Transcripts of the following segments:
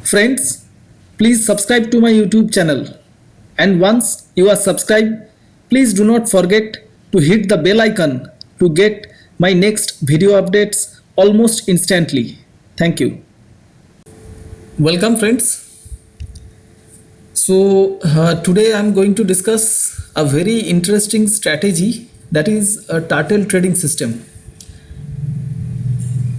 Friends, please subscribe to my YouTube channel. And once you are subscribed, please do not forget to hit the bell icon to get my next video updates almost instantly. Thank you. Welcome, friends. Today I am going to discuss a very interesting strategy, that is a turtle trading system.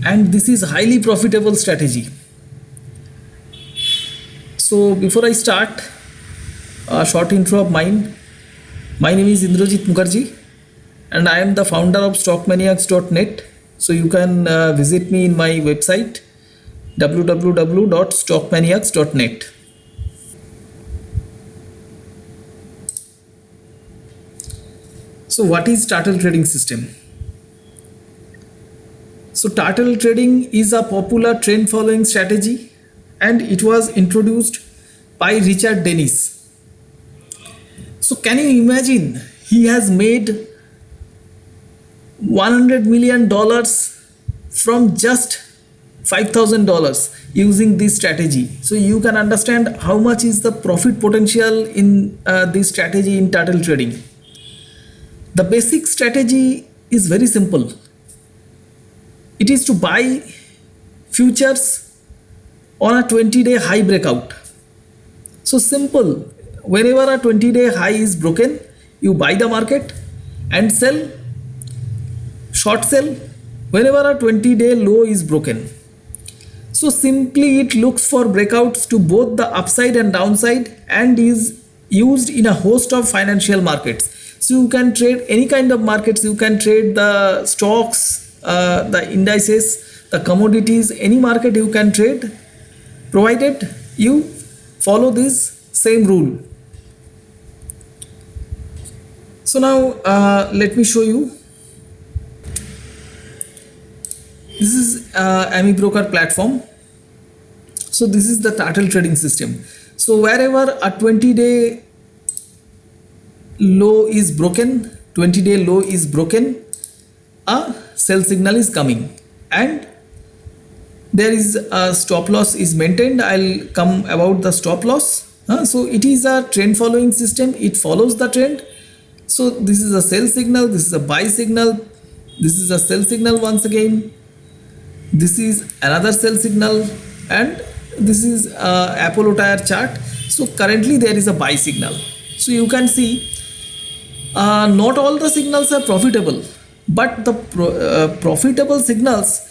And this is highly profitable strategy. So before I start, a short intro of mine. My name is Indrajit Mukherjee and I am the founder of stockmaniacs.net. So you can visit me in my website www.stockmaniacs.net. So what is turtle trading system? So turtle trading is a popular trend following strategy and it was introduced by Richard Dennis. So can you imagine, he has made $100 million from just $5,000 using this strategy. So you can understand how much is the profit potential in this strategy in turtle trading. The basic strategy is very simple. It is to buy futures on a 20-day high breakout. So simple. Whenever a 20-day high is broken, you buy the market and sell, short sell whenever a 20-day low is broken. So simply it looks for breakouts to both the upside and downside and is used in a host of financial markets. So you can trade any kind of markets. You can trade the stocks, the indices, the commodities, any market you can trade, provided you follow this same rule. So now let me show you. This is AMI Broker platform. So this is the turtle trading system. So wherever a 20-day low is broken, 20-day low is broken, a sell signal is coming and there is a stop loss is maintained. I'll come about the stop loss. So it is a trend following system. It follows the trend. So this is a sell signal, this is a buy signal, this is a sell signal once again, this is another sell signal, and this is Apollo tire chart. So currently there is a buy signal. So you can see not all the signals are profitable, but the profitable signals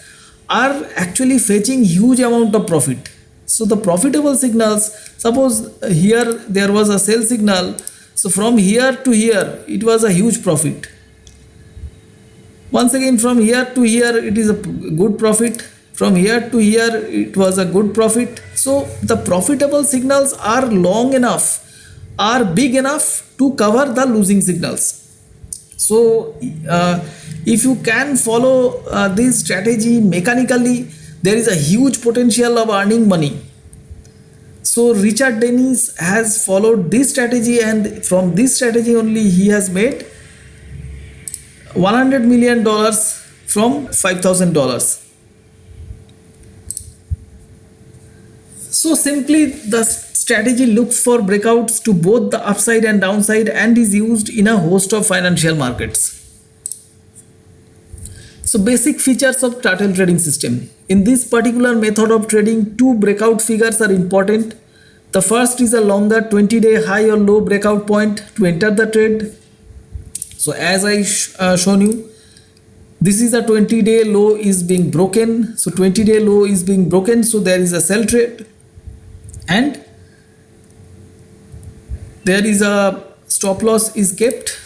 are actually fetching huge amount of profit. So the profitable signals, suppose here there was a sell signal, so from here to here it was a huge profit. Once again from here to here it is a good profit, from here to here it was a good profit. So the profitable signals are long enough, are big enough to cover the losing signals. So if you can follow this strategy mechanically, there is a huge potential of earning money. So Richard Dennis has followed this strategy and from this strategy only he has made $100 million from $5,000. So simply the strategy looks for breakouts to both the upside and downside and is used in a host of financial markets. So basic features of turtle trading system. In this particular method of trading, two breakout figures are important. The first is a longer 20-day high or low breakout point to enter the trade. So as I shown you, this is a 20-day low is being broken. So 20-day low is being broken. So there is a sell trade and there is a stop loss is kept.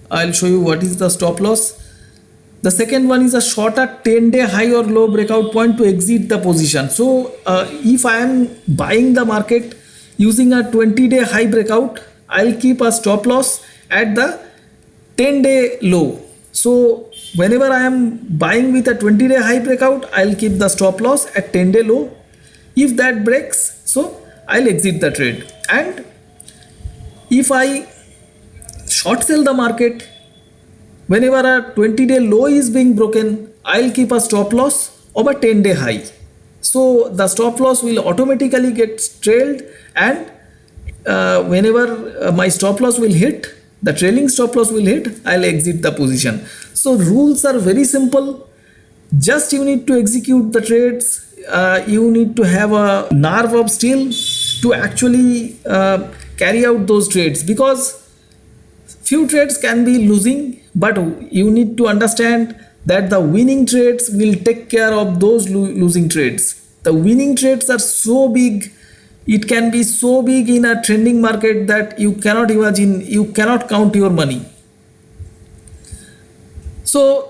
I'll show you what is the stop loss. The second one is a shorter 10-day high or low breakout point to exit the position. So if I am buying the market using a 20-day high breakout, I'll keep a stop loss at the 10-day low. So whenever I am buying with a 20-day high breakout, I'll keep the stop loss at 10-day low. If that breaks, so I'll exit the trade. And if I short sell the market, whenever a 20-day low is being broken, I'll keep a stop loss of a 10-day high. So the stop loss will automatically get trailed, and whenever my stop loss will hit, the trailing stop loss will hit, I'll exit the position. So rules are very simple. Just you need to execute the trades. You need to have a nerve of steel to actually carry out those trades, because few trades can be losing, but you need to understand that the winning trades will take care of those losing trades. The winning trades are so big, it can be so big in a trending market that you cannot imagine, you cannot count your money. So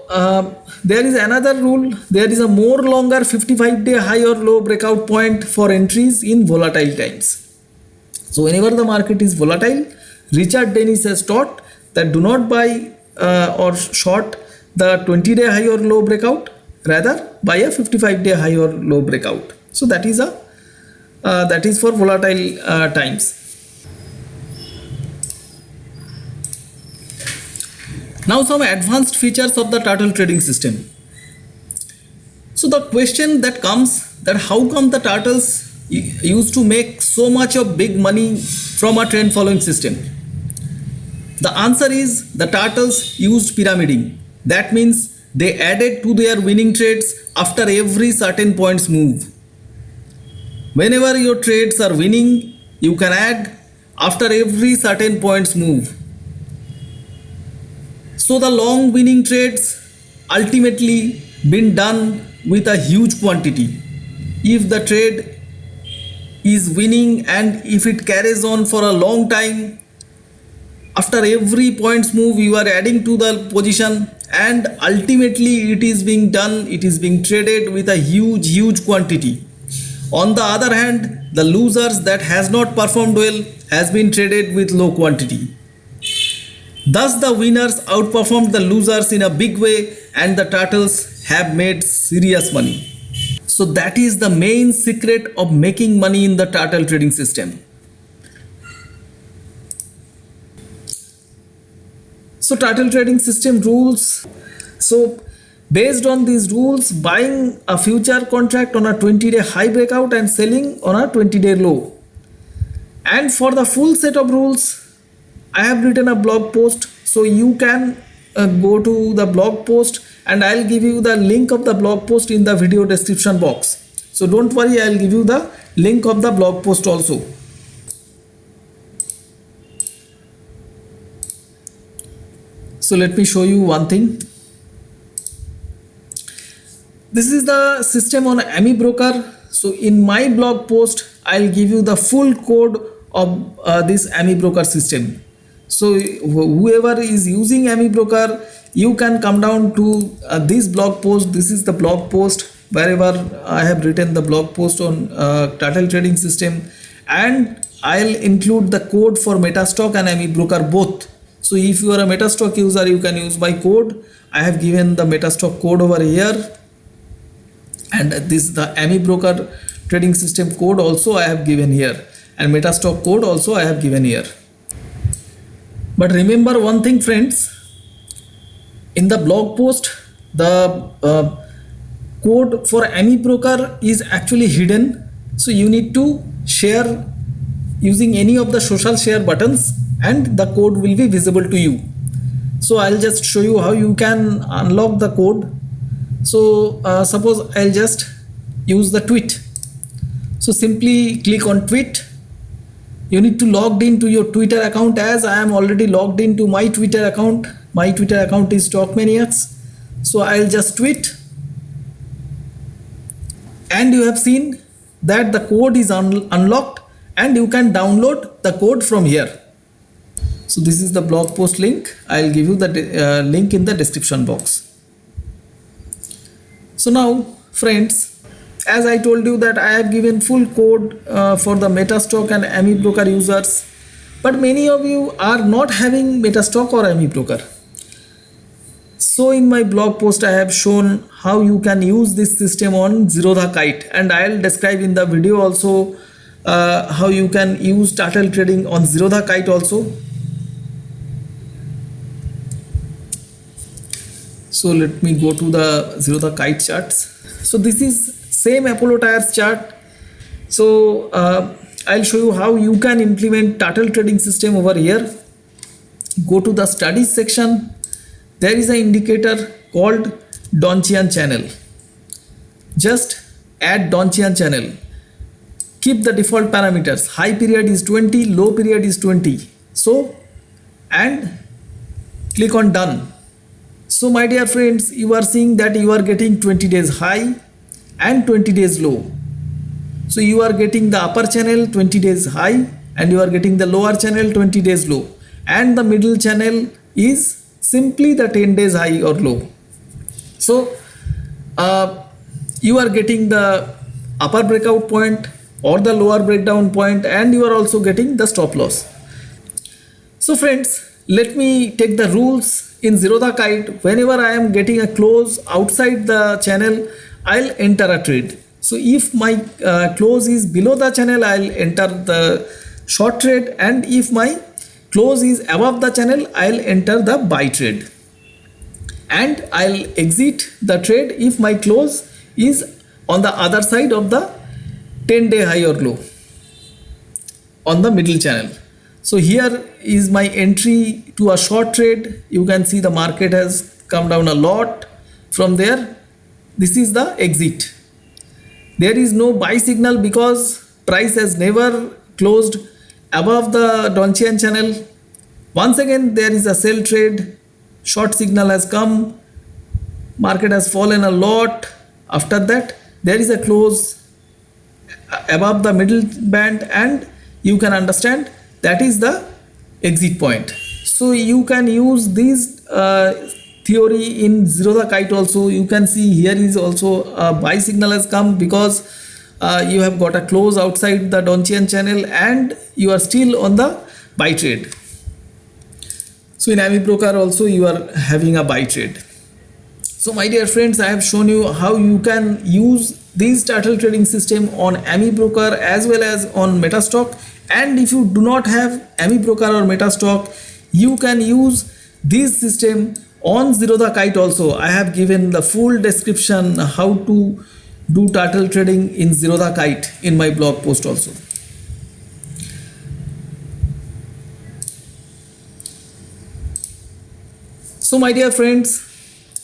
there is another rule. There is a more longer 55-day high or low breakout point for entries in volatile times. So whenever the market is volatile, Richard Dennis has taught that do not buy or short the 20-day high or low breakout, rather buy a 55-day high or low breakout. So that is for volatile times. Now some advanced features of the turtle trading system. So the question that comes, that how come the turtles used to make so much of big money from a trend following system? The answer is the turtles used pyramiding. That means they added to their winning trades after every certain points move. Whenever your trades are winning, you can add after every certain points move. So the long winning trades ultimately been done with a huge quantity. If the trade is winning and if it carries on for a long time, after every points move you are adding to the position, and ultimately it is being done, it is being traded with a huge quantity. On the other hand, the losers that has not performed well has been traded with low quantity. Thus the winners outperformed the losers in a big way, and the turtles have made serious money. So that is the main secret of making money in the turtle trading system. So turtle trading system rules. So based on these rules, buying a future contract on a 20-day high breakout and selling on a 20-day low. And for the full set of rules, I have written a blog post, so you can go to the blog post, and I'll give you the link of the blog post in the video description box. So don't worry, I'll give you the link of the blog post also. So let me show you one thing. This is the system on Ami Broker. So in my blog post, I'll give you the full code of this Ami Broker system. So whoever is using Ami Broker, you can come down to this blog post. This is the blog post wherever I have written the blog post on turtle trading system, and I'll include the code for Metastock and Ami Broker both. So if you are a Metastock user, you can use my code. I have given the Metastock code over here, and this is the Ami Broker trading system code also I have given here, and Metastock code also I have given here. But remember one thing, friends, in the blog post the code for Ami Broker is actually hidden, so you need to share using any of the social share buttons and the code will be visible to you. So I'll just show you how you can unlock the code. So suppose I'll just use the tweet. So simply click on tweet. You need to log in to your Twitter account, as I am already logged into my Twitter account. My Twitter account is Stockmaniacs. So I'll just tweet, and you have seen that the code is unlocked, and you can download the code from here. So this is the blog post link. I'll give you the link in the description box. So now friends, as I told you that I have given full code for the Metastock and Ami Broker users, but many of you are not having Metastock or Ami Broker. So in my blog post I have shown how you can use this system on Zerodha Kite, and I'll describe in the video also how you can use turtle trading on Zerodha Kite also. So let me go to the Zerodha Kite charts. So this is same Apollo Tires chart. So I'll show you how you can implement turtle trading system over here. Go to the studies section. There is an indicator called Donchian channel. Just add Donchian channel. Keep the default parameters. High period is 20, low period is 20. So, and click on done. So my dear friends, you are seeing that you are getting 20 days high and 20 days low. So you are getting the upper channel 20 days high and you are getting the lower channel 20 days low, and the middle channel is simply the 10 days high or low. So you are getting the upper breakout point or the lower breakdown point, and you are also getting the stop loss. So friends, let me take the rules in Zerodha Kite. Whenever I am getting a close outside the channel, I'll enter a trade. So if my close is below the channel, I'll enter the short trade, and if my close is above the channel, I'll enter the buy trade, and I'll exit the trade if my close is on the other side of the 10-day high or low on the middle channel. So here is my entry to a short trade. You can see the market has come down a lot from there. This is the exit. There is no buy signal because price has never closed above the Donchian channel. Once again, there is a sell trade. Short signal has come. Market has fallen a lot. After that, there is a close above the middle band, and you can understand that is the exit point. So you can use this theory in Zerodha Kite also. You can see here is also a buy signal has come because you have got a close outside the Donchian channel and you are still on the buy trade. So in Ami Broker also you are having a buy trade. So my dear friends, I have shown you how you can use this turtle trading system on Ami Broker as well as on Metastock. And if you do not have Ami Broker or Metastock, you can use this system on Zerodha Kite also. I have given the full description how to do turtle trading in Zerodha Kite in my blog post also. So my dear friends,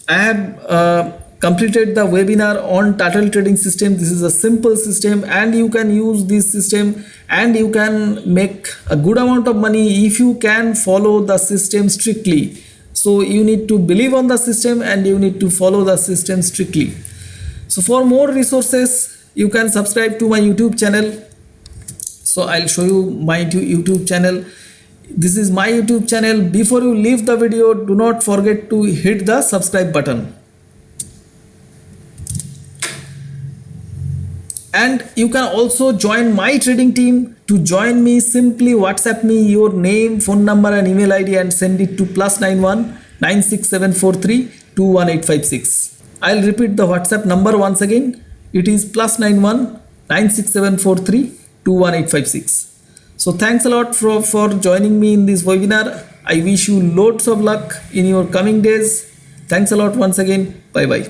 I have completed the webinar on turtle trading system. This is a simple system and you can use this system and you can make a good amount of money if you can follow the system strictly. So you need to believe on the system and you need to follow the system strictly. So for more resources, you can subscribe to my YouTube channel. So I'll show you my YouTube channel. This is my YouTube channel. Before you leave the video, do not forget to hit the subscribe button. And you can also join my trading team. To join me, simply WhatsApp me your name, phone number and email ID and send it to +91 96743 21856. I'll repeat the WhatsApp number once again. It is +91 96743 21856. So thanks a lot for joining me in this webinar. I wish you loads of luck in your coming days. Thanks a lot once again. Bye bye.